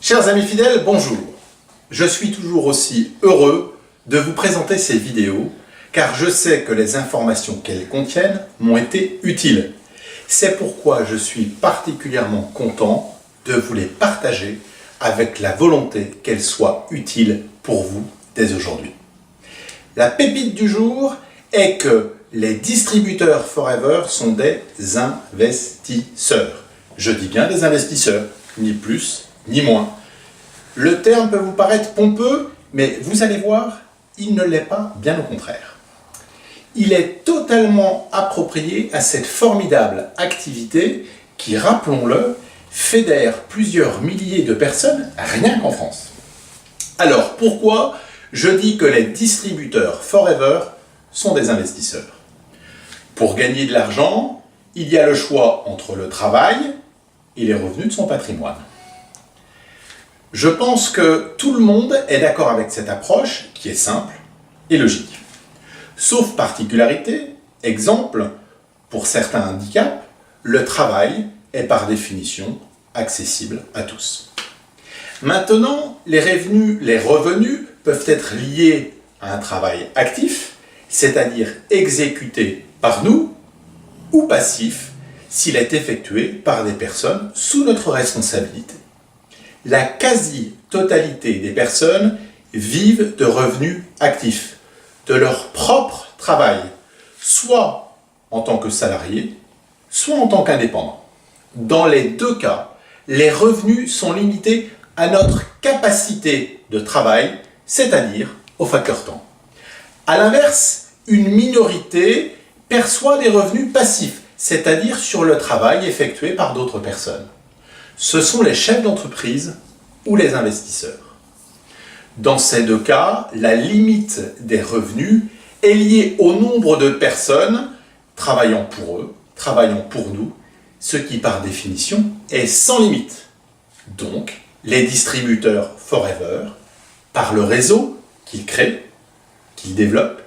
Chers amis fidèles, bonjour. Je suis toujours aussi heureux de vous présenter ces vidéos car je sais que les informations qu'elles contiennent m'ont été utiles. C'est pourquoi je suis particulièrement content de vous les partager avec la volonté qu'elles soient utiles pour vous dès aujourd'hui. La pépite du jour est que les distributeurs Forever sont des investisseurs. Je dis bien des investisseurs, ni plus ni moins. Le terme peut vous paraître pompeux, mais vous allez voir, il ne l'est pas, bien au contraire. Il est totalement approprié à cette formidable activité qui, rappelons-le, fédère plusieurs milliers de personnes rien qu'en France. Alors pourquoi je dis que les distributeurs Forever sont des investisseurs? Pour gagner de l'argent, il y a le choix entre le travail et les revenus de son patrimoine. Je pense que tout le monde est d'accord avec cette approche qui est simple et logique. Sauf particularité, exemple, pour certains handicaps, le travail est par définition accessible à tous. Maintenant, les revenus peuvent être liés à un travail actif, c'est-à-dire exécuté par nous, ou passif, s'il est effectué par des personnes sous notre responsabilité. La quasi-totalité des personnes vivent de revenus actifs, de leur propre travail, soit en tant que salarié, soit en tant qu'indépendant. Dans les deux cas, les revenus sont limités à notre capacité de travail, c'est-à-dire au facteur temps. A l'inverse, une minorité perçoit des revenus passifs, c'est-à-dire sur le travail effectué par d'autres personnes. Ce sont les chefs d'entreprise ou les investisseurs. Dans ces deux cas, la limite des revenus est liée au nombre de personnes travaillant pour eux, travaillant pour nous, ce qui par définition est sans limite. Donc, les distributeurs Forever, par le réseau qu'ils créent, qu'ils développent,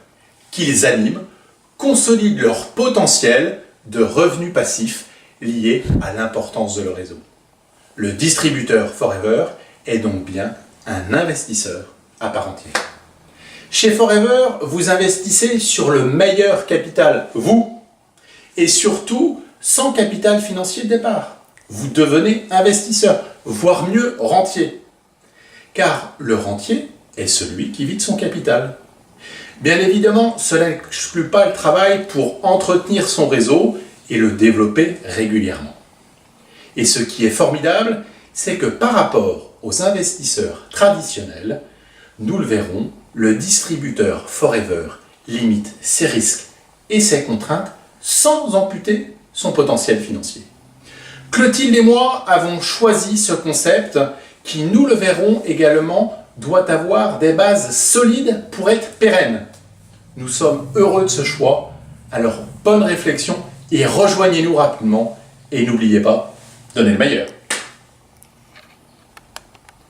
qu'ils animent, consolident leur potentiel de revenus passifs liés à l'importance de leur réseau. Le distributeur Forever est donc bien un investisseur à part entière. Chez Forever, vous investissez sur le meilleur capital, vous, et surtout sans capital financier de départ. Vous devenez investisseur, voire mieux rentier. Car le rentier est celui qui vide son capital. Bien évidemment, cela n'exclut pas le travail pour entretenir son réseau et le développer régulièrement. Et ce qui est formidable, c'est que par rapport aux investisseurs traditionnels, nous le verrons, le distributeur Forever limite ses risques et ses contraintes sans amputer son potentiel financier. Clotilde et moi avons choisi ce concept qui, nous le verrons également, doit avoir des bases solides pour être pérenne. Nous sommes heureux de ce choix, alors bonne réflexion et rejoignez-nous rapidement et n'oubliez pas, donnez le meilleur.